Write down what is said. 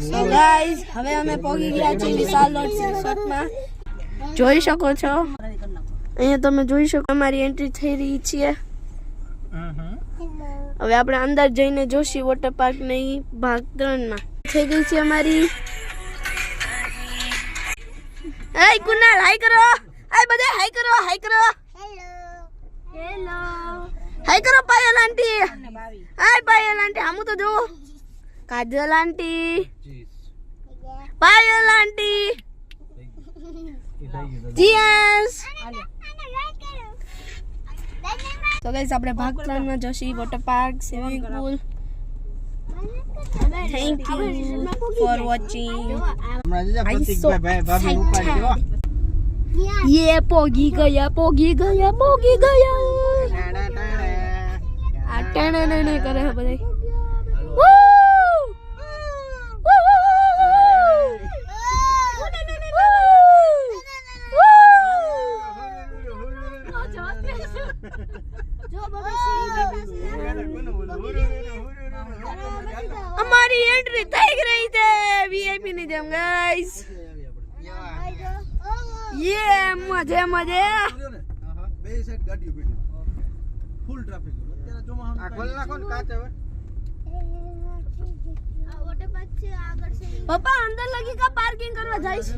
So guys હવે અમે પહોંચી ગયા છીએ વિશાલ લોટ્સ રિસોર્ટમાં. જોઈ શકો છો અહીંયા તમે જોઈ શકો અમારી એન્ટ્રી થઈ રહી છે. હવે આપણે અંદર જઈને જોશી વોટર પાર્ક નહીં ભાગ 3 માં થઈ ગઈ છે અમારી. એ કુનાલ હાઈ કરો, એ બધા હાઈ કરો, હાઈ કરો, હેલો હાઈ કરો. પાયલ આંટી, હાય પાયલ આંટી, આમુ તો જો કાજલ આંટી, પાયલ આંટી, જીયાસ. તો ગાઈસ આપણે ભાગ 3 માં Joshi water park swimming pool. Thank you for watching. ये पोगी गया, पोगी गया, पोगी गया. आ टणणण करे है बधाई. हमारी एंट्री થઈ રહી છે વીઆઈપી ની જેમ ગાઈસ. ये मजे मजे બે સાઈડ ગાડીઓ બેઠી ફૂલ ટ્રાફિક અત્યારે જો આ ખોલ નાખો ને કાચ હવે આ વોટર પાર્ક છે આગળ છે. પપ્પા અંદર લગી કા પાર્કિંગ કરવા જઈશ.